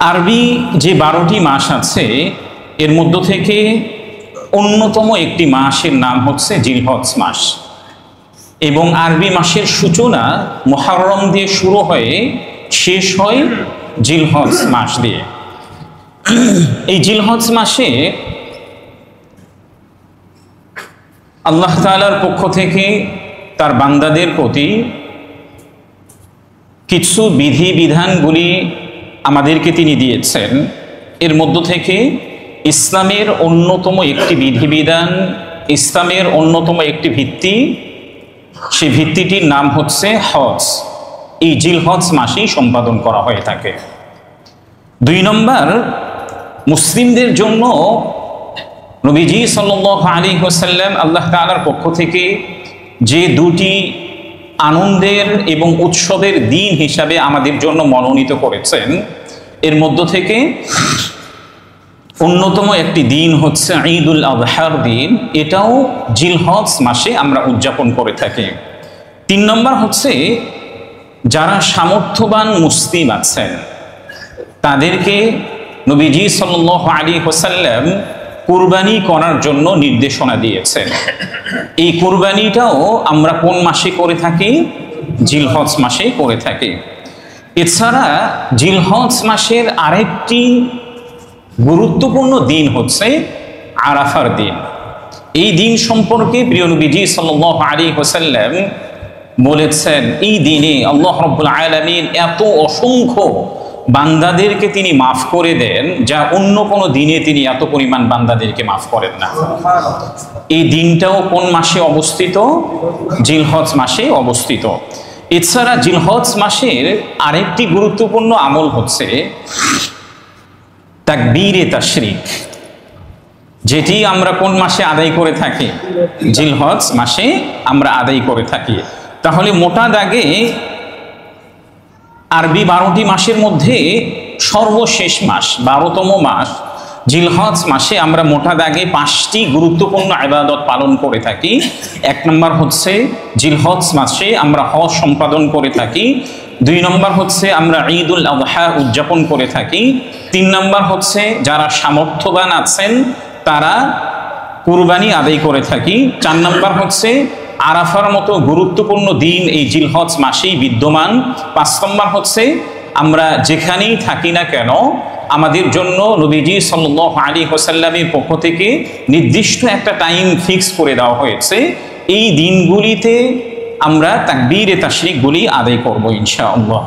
আরবি যে 12টি মাস আছে এর মধ্য থেকে অন্যতম একটি মাসের নাম হচ্ছে জিলহজ মাস, এবং আরবি মাসের সূচনা মুহররম দিয়ে শুরু হয়ে শেষ হয় জিলহজ মাস দিয়ে। এই জিলহজ মাসে আল্লাহ তাআলার পক্ষ থেকে তার বান্দাদের প্রতি কিছু বিধিবিধানগুলি আমাদেরকে তিনি দিয়েছেন। এর মধ্য থেকে ইসলামের অন্যতম একটি বিধিবিধান, ইসলামের অন্যতম একটি ভিত্তি, সেই ভিত্তিটির নাম হচ্ছে হজ। এই জিলহজ মাসেই সম্পাদন করা হয়ে থাকে। 2 নম্বর, মুসলিমদের জন্য নবীজি সাল্লাল্লাহু আলাইহি ওয়াসাল্লাম আল্লাহ তাআলার পক্ষ থেকে যে 2টি আনন্দের এবং উৎসবের দিন হিসাবে আমাদের জন্য মনোনীত করেছেন, এর মধ্য থেকে অন্যতম একটি দিন হচ্ছে ঈদুল আযহার দিন। এটাও জিলহজ মাসে আমরা উদযাপন করে থাকি। 3 নম্বর হচ্ছে, যারা সামর্থ্যবান মুসলিম আছেন তাদেরকে নবীজি সাল্লাল্লাহু আলাইহি ওয়াসাল্লাম কুরবানি করার জন্য নির্দেশনা দিয়েছেন। এই কুরবানিটাও আমরা কোন মাসে করে থাকি? জিলহজ মাসে করে থাকি। এছাড়া জিলহজ মাসের আরেকটি গুরুত্বপূর্ণ দিন হচ্ছে আরাফার দিন। এই দিন সম্পর্কে প্রিয় নবীজি সাল্লাল্লাহু আলাইহি ওয়াসাল্লাম বলেছেন, এই দিনে আল্লাহ রাব্বুল আলামিন এত অসংখ্য বান্দাদেরকে তিনি মাফ করে দেন, যা অন্য কোনো দিনে তিনি এত পরিমাণ বান্দাদেরকে মাফ করেন না। এই দিনটাও কোন মাসে অবস্থিত? জিলহজ মাসে অবস্থিত। এছাড়া জিলহজ মাসের আরেকটি গুরুত্বপূর্ণ আমল হচ্ছে তাকবীরে তাশরিক, যেটি আমরা কোন মাসে আদায় করে থাকি? জিলহজ মাসে আমরা আদায় করে থাকি। তাহলে মোটা দাগে আরবি 12টি মাসের মধ্যে সর্বশেষ মাস, 12তম মাস জিলহজ মাসে আমরা মোটা দাগে 5টি গুরুত্বপূর্ণ ইবাদত পালন করে থাকি। 1 নম্বর হচ্ছে জিলহজ মাসে আমরা হজ সম্পাদন করে থাকি। 2 নম্বর হচ্ছে আমরা ঈদুল আযহা উদযাপন করে থাকি। 3 নম্বর হচ্ছে যারা সামর্থ্যবান আছেন তারা কুরবানি আদায় করে থাকি। 4 নম্বর হচ্ছে আরাফার মতো গুরুত্বপূর্ণ দিন এই জিলহজ মাসেই বিদ্যমান। 5 নম্বর হচ্ছে আমরা যেখানেই থাকি না কেন আমাদের জন্য নবীজি সাল্লাল্লাহু আলাইহি ওয়াসাল্লামের পক্ষ থেকে নির্দিষ্ট একটা টাইম ফিক্স করে দেওয়া হয়েছে। এই দিনগুলিতে আমরা তাকবীরে তাশরিকগুলি আদায় করব ইনশাআল্লাহ।